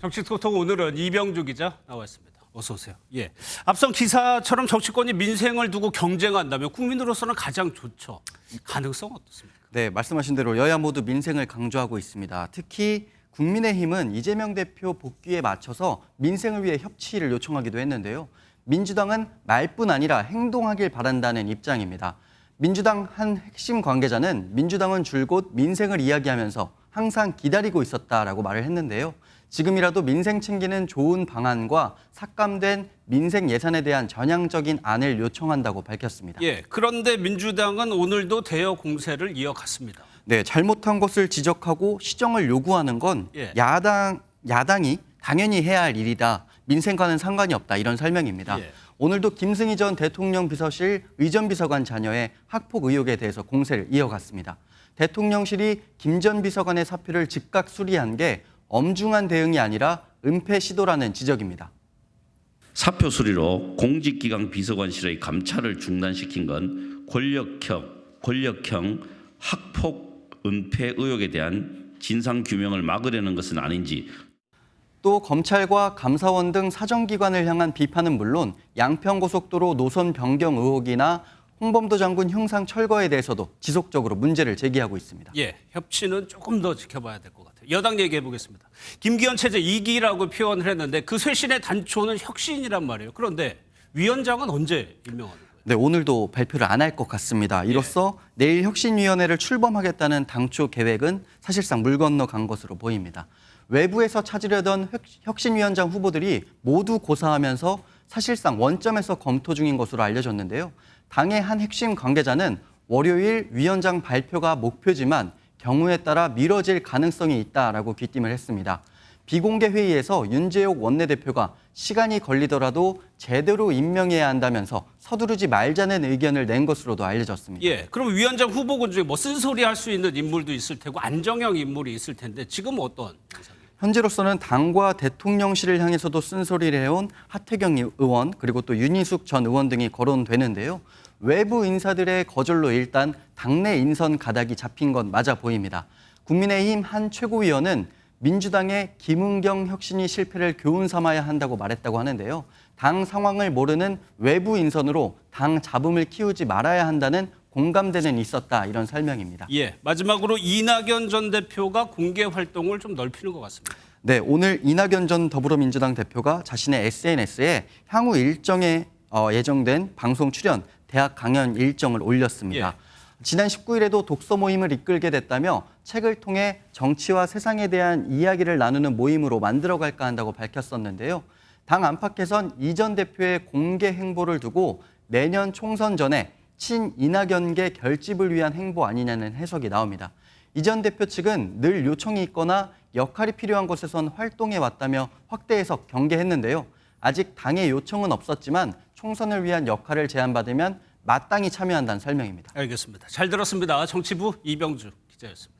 정치소통 오늘은 이병주 기자 나와 있습니다. 어서 오세요. 예. 앞선 기사처럼 정치권이 민생을 두고 경쟁한다면 국민으로서는 가장 좋죠. 가능성 어떻습니까? 네, 말씀하신 대로 여야 모두 민생을 강조하고 있습니다. 특히 국민의힘은 이재명 대표 복귀에 맞춰서 민생을 위해 협치를 요청하기도 했는데요. 민주당은 말뿐 아니라 행동하길 바란다는 입장입니다. 민주당 한 핵심 관계자는 민주당은 줄곧 민생을 이야기하면서 항상 기다리고 있었다라고 말을 했는데요. 지금이라도 민생 챙기는 좋은 방안과 삭감된 민생 예산에 대한 전향적인 안을 요청한다고 밝혔습니다. 예. 그런데 민주당은 오늘도 대여 공세를 이어갔습니다. 네, 잘못한 것을 지적하고 시정을 요구하는 건 예. 야당이 당연히 해야 할 일이다. 민생과는 상관이 없다. 이런 설명입니다. 예. 오늘도 김승희 전 대통령 비서실 의전비서관 자녀의 학폭 의혹에 대해서 공세를 이어갔습니다. 대통령실이 김 전 비서관의 사표를 즉각 수리한 게 엄중한 대응이 아니라 은폐 시도라는 지적입니다. 사표 수리로 공직기강 비서관실의 감찰을 중단시킨 건 권력형 학폭 은폐 의혹에 대한 진상규명을 막으려는 것은 아닌지. 또 검찰과 감사원 등 사정기관을 향한 비판은 물론 양평고속도로 노선 변경 의혹이나 홍범도 장군 흉상 철거에 대해서도 지속적으로 문제를 제기하고 있습니다. 예. 협치는 조금 더 지켜봐야 될 것 같아요. 여당 얘기해 보겠습니다. 김기현 체제 2기라고 표현을 했는데 그 쇄신의 단초는 혁신이란 말이에요. 그런데 위원장은 언제 임명하는 거예요? 네, 오늘도 발표를 안 할 것 같습니다. 이로써 내일 혁신위원회를 출범하겠다는 당초 계획은 사실상 물 건너간 것으로 보입니다. 외부에서 찾으려던 혁신위원장 후보들이 모두 고사하면서 사실상 원점에서 검토 중인 것으로 알려졌는데요. 당의 한 핵심 관계자는 월요일 위원장 발표가 목표지만 경우에 따라 미뤄질 가능성이 있다라고 귀띔을 했습니다. 비공개 회의에서 윤재옥 원내대표가 시간이 걸리더라도 제대로 임명해야 한다면서 서두르지 말자는 의견을 낸 것으로도 알려졌습니다. 예. 그럼 위원장 후보군 중에 뭐 쓴소리 할 수 있는 인물도 있을 테고 안정형 인물이 있을 텐데 지금 어떤 상황이에요? 현재로서는 당과 대통령실을 향해서도 쓴소리를 해온 하태경 의원 그리고 또 윤희숙 전 의원 등이 거론되는데요. 외부 인사들의 거절로 일단 당내 인선 가닥이 잡힌 건 맞아 보입니다. 국민의힘 한 최고위원은 민주당의 김은경 혁신이 실패를 교훈 삼아야 한다고 말했다고 하는데요. 당 상황을 모르는 외부 인선으로 당 잡음을 키우지 말아야 한다는 공감대는 있었다 이런 설명입니다. 예, 마지막으로 이낙연 전 대표가 공개 활동을 좀 넓히는 것 같습니다. 네, 오늘 이낙연 전 더불어민주당 대표가 자신의 SNS에 향후 일정에 예정된 방송 출연, 대학 강연 일정을 올렸습니다. 지난 19일에도 독서 모임을 이끌게 됐다며 책을 통해 정치와 세상에 대한 이야기를 나누는 모임으로 만들어갈까 한다고 밝혔었는데요. 당 안팎에선 이 전 대표의 공개 행보를 두고 내년 총선 전에 친 이낙연계 결집을 위한 행보 아니냐는 해석이 나옵니다. 이 전 대표 측은 늘 요청이 있거나 역할이 필요한 곳에선 활동해 왔다며 확대 해석 경계했는데요. 아직 당의 요청은 없었지만 총선을 위한 역할을 제안받으면 마땅히 참여한다는 설명입니다. 알겠습니다. 잘 들었습니다. 정치부 이병주 기자였습니다.